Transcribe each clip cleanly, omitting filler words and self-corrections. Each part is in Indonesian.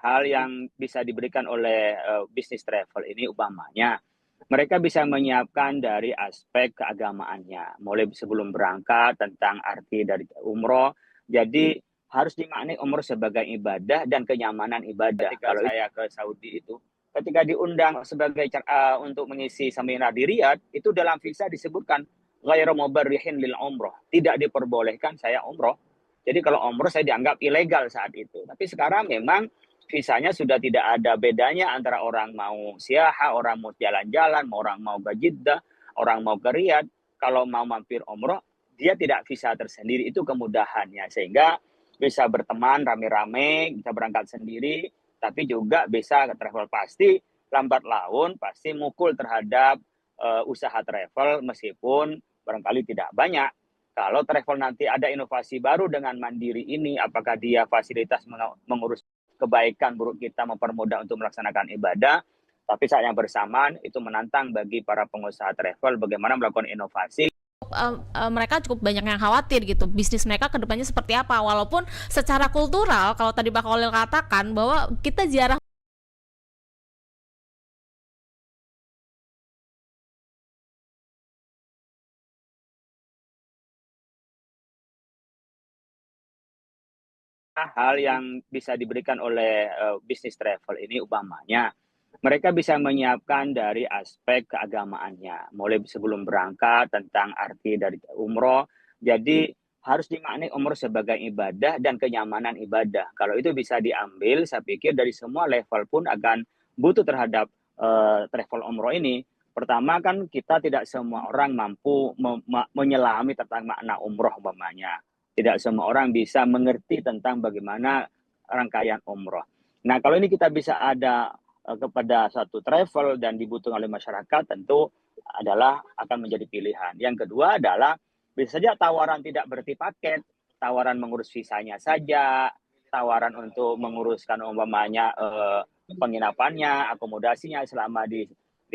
hal yang bisa diberikan oleh bisnis travel ini umpamanya mereka bisa menyiapkan dari aspek keagamaannya, mulai sebelum berangkat tentang arti dari umroh. Jadi harus dimaknai umroh sebagai ibadah dan kenyamanan ibadah. Ketika kalau saya ke Saudi itu, ketika diundang sebagai untuk mengisi seminar di Riyadh, itu dalam visa disebutkan ghairu mubarrihin lil umroh, tidak diperbolehkan saya umroh. Jadi kalau umroh saya dianggap ilegal saat itu. Tapi sekarang memang visanya sudah tidak ada bedanya antara orang mau siaha, orang mau jalan-jalan, orang mau ke Jeddah, orang mau ke Riyadh. Kalau mau mampir umroh, dia tidak visa tersendiri, itu kemudahannya. Sehingga bisa berteman rame-rame, bisa berangkat sendiri, tapi juga bisa travel. Pasti lambat laun, pasti mukul terhadap usaha travel meskipun barangkali tidak banyak. Kalau travel nanti ada inovasi baru dengan Mandiri ini, apakah dia fasilitas mengurus kebaikan buruk kita mempermudah untuk melaksanakan ibadah, tapi saat yang bersamaan itu menantang bagi para pengusaha travel bagaimana melakukan inovasi. Mereka cukup banyak yang khawatir gitu bisnis mereka kedepannya seperti apa, walaupun secara kultural kalau tadi Pak Kolil katakan bahwa kita ziarah Hal yang bisa diberikan oleh bisnis travel ini umpamanya mereka bisa menyiapkan dari aspek keagamaannya, mulai sebelum berangkat tentang arti dari umroh. Jadi harus dimaknai umroh sebagai ibadah dan kenyamanan ibadah. Kalau itu bisa diambil, saya pikir dari semua level pun akan butuh terhadap travel umroh ini. Pertama kan kita tidak semua orang mampu menyelami tentang makna umroh umpamanya. Tidak semua orang bisa mengerti tentang bagaimana rangkaian umroh. Nah, kalau ini kita bisa ada kepada satu travel dan dibutuhkan oleh masyarakat, tentu adalah akan menjadi pilihan. Yang kedua adalah bisa saja tawaran tidak berarti paket, tawaran mengurus visanya saja, tawaran untuk menguruskan umpamanya penginapannya, akomodasinya selama di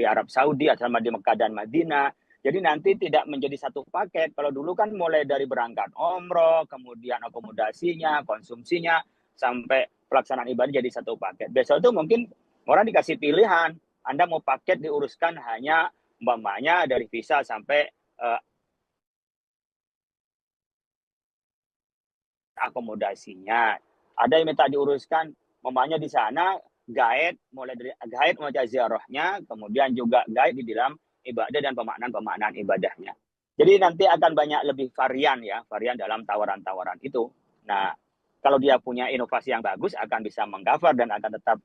Arab Saudi, selama di Mekah dan Madinah. Jadi nanti tidak menjadi satu paket. Kalau dulu kan mulai dari berangkat umroh, kemudian akomodasinya, konsumsinya, sampai pelaksanaan ibadah jadi satu paket. Besok itu mungkin orang dikasih pilihan. Anda mau paket diuruskan hanya umpamanya dari visa sampai akomodasinya. Ada yang minta diuruskan, umpamanya di sana guide, mulai dari guide mulai ziarahnya, kemudian juga guide di dalam ibadah dan pemaknaan ibadahnya. Jadi nanti akan banyak lebih varian ya, varian dalam tawaran-tawaran itu. Nah, kalau dia punya inovasi yang bagus akan bisa mengcover dan akan tetap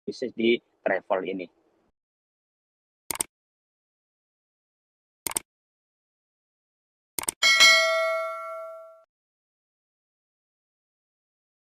bisnis di travel ini.